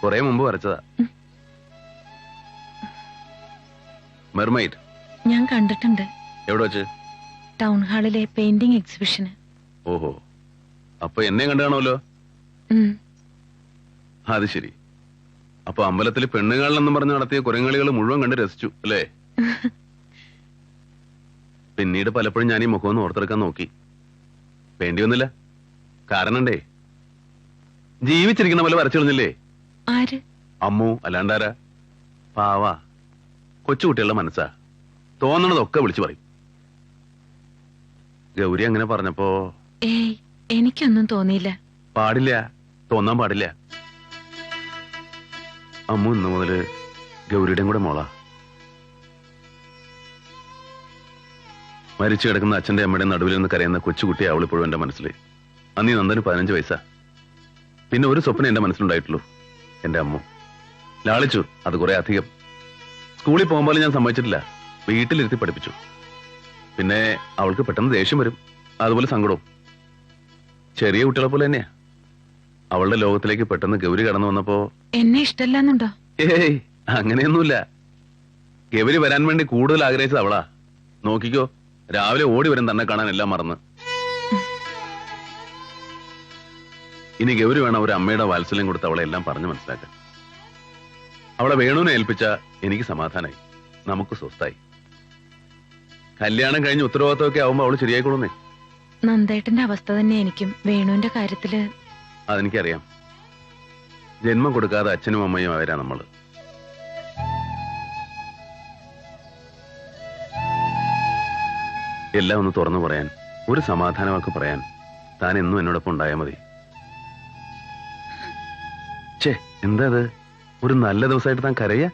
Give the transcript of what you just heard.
കുറെ മുമ്പ് വരച്ചതാ. മെർമൈഡ് ഞാൻ കണ്ടിട്ടുണ്ട്. എവിടെ വെച്ച്? ടൗൺ ഹാളിലെ പെയിന്റിംഗ് എക്സിബിഷന്. ഓഹോ, അപ്പൊ എന്നെ കണ്ടു കാണുമല്ലോ. അത് ശരി. അപ്പൊ അമ്പലത്തിൽ പെണ്ണുകാളിലെന്നും പറഞ്ഞ് നടത്തിയ കുരങ്ങളികൾ മുഴുവൻ കണ്ട് രസിച്ചു അല്ലേ? പിന്നീട് പലപ്പോഴും ഞാൻ ഈ മുഖമൊന്ന് ഓർത്തെടുക്കാൻ നോക്കി. വേണ്ടിയൊന്നുമില്ല. കാരണണ്ടേ, ജീവിച്ചിരിക്കുന്ന പോലെ വരച്ചു കളഞ്ഞില്ലേ? ആര്? അമ്മു. അല്ലാണ്ടാരാ? പാവാ കൊച്ചുകുട്ടികളുടെ മനസ്സാ. തോന്നണതൊക്കെ വിളിച്ചു പറയും. ഗൗരി അങ്ങനെ പറഞ്ഞപ്പോ ഏയ്, എനിക്കൊന്നും തോന്നിയില്ല. പാടില്ല, തോന്നാൻ പാടില്ല. അമ്മു ഇന്നു മുതല് ഗൗരിയുടെയും കൂടെ മോളാ. മരിച്ചു കിടക്കുന്ന അച്ഛന്റെ അമ്മയുടെ നടുവിൽ നിന്ന് കരയുന്ന കൊച്ചുകുട്ടിയെ അവളിപ്പോഴും എന്റെ മനസ്സിൽ. അന്നീ നന്ദന് 15 വയസ്സാ. പിന്നെ ഒരു സ്വപ്നം എന്റെ മനസ്സിലുണ്ടായിട്ടുള്ളൂ, എന്റെ അമ്മു. ലാളിച്ചു, അത് കുറെ അധികം. സ്കൂളിൽ പോകുമ്പോൾ ഞാൻ സമ്മതിച്ചിട്ടില്ല, വീട്ടിലിരുത്തി പഠിപ്പിച്ചു. പിന്നെ അവൾക്ക് പെട്ടെന്ന് ദേഷ്യം വരും, അതുപോലെ സങ്കടവും. ചെറിയ കുട്ടികളെ പോലെ തന്നെയാ. അവളുടെ ലോകത്തിലേക്ക് പെട്ടെന്ന് ഗൗരി കടന്നു വന്നപ്പോ എന്നെ ഇഷ്ടമല്ലെന്നുണ്ടോ? ഏയ്, അങ്ങനെയൊന്നുമില്ല. ഗൗരി വരാൻ വേണ്ടി കൂടുതൽ ആഗ്രഹിച്ചത് അവളാ. നോക്കിക്കോ, രാവിലെ ഓടി വരും തന്നെ കാണാൻ, എല്ലാം മറന്ന്. ഇനി ഗൗരി വേണം ഒരു അമ്മയുടെ വാത്സല്യം കൊടുത്ത് അവളെ എല്ലാം പറഞ്ഞു മനസ്സിലാക്കാൻ. അവളെ വേണുവിനെ ഏൽപ്പിച്ച എനിക്ക് സമാധാനായി, നമുക്ക് സ്വസ്ഥായി. കല്യാണം കഴിഞ്ഞ് ഉത്തരവാദിത്തമൊക്കെ ആവുമ്പോ അവള് ശരിയായിക്കൊള്ളുന്നേ. നന്ദേട്ടന്റെ അവസ്ഥ തന്നെ എനിക്കും. വേണുവിന്റെ കാര്യത്തില് അതെനിക്കറിയാം. ജന്മം കൊടുക്കാതെ അച്ഛനും അമ്മയും അവരാ നമ്മള്. എല്ലാം ഒന്ന് തുറന്നു പറയാൻ, ഒരു സമാധാനമാക്കി പറയാൻ താൻ എന്നും എന്നോടൊപ്പം ഉണ്ടായാൽ മതി. ഛേ, എന്താ അത്? ഒരു നല്ല ദിവസമായിട്ട് താൻ കരയാ?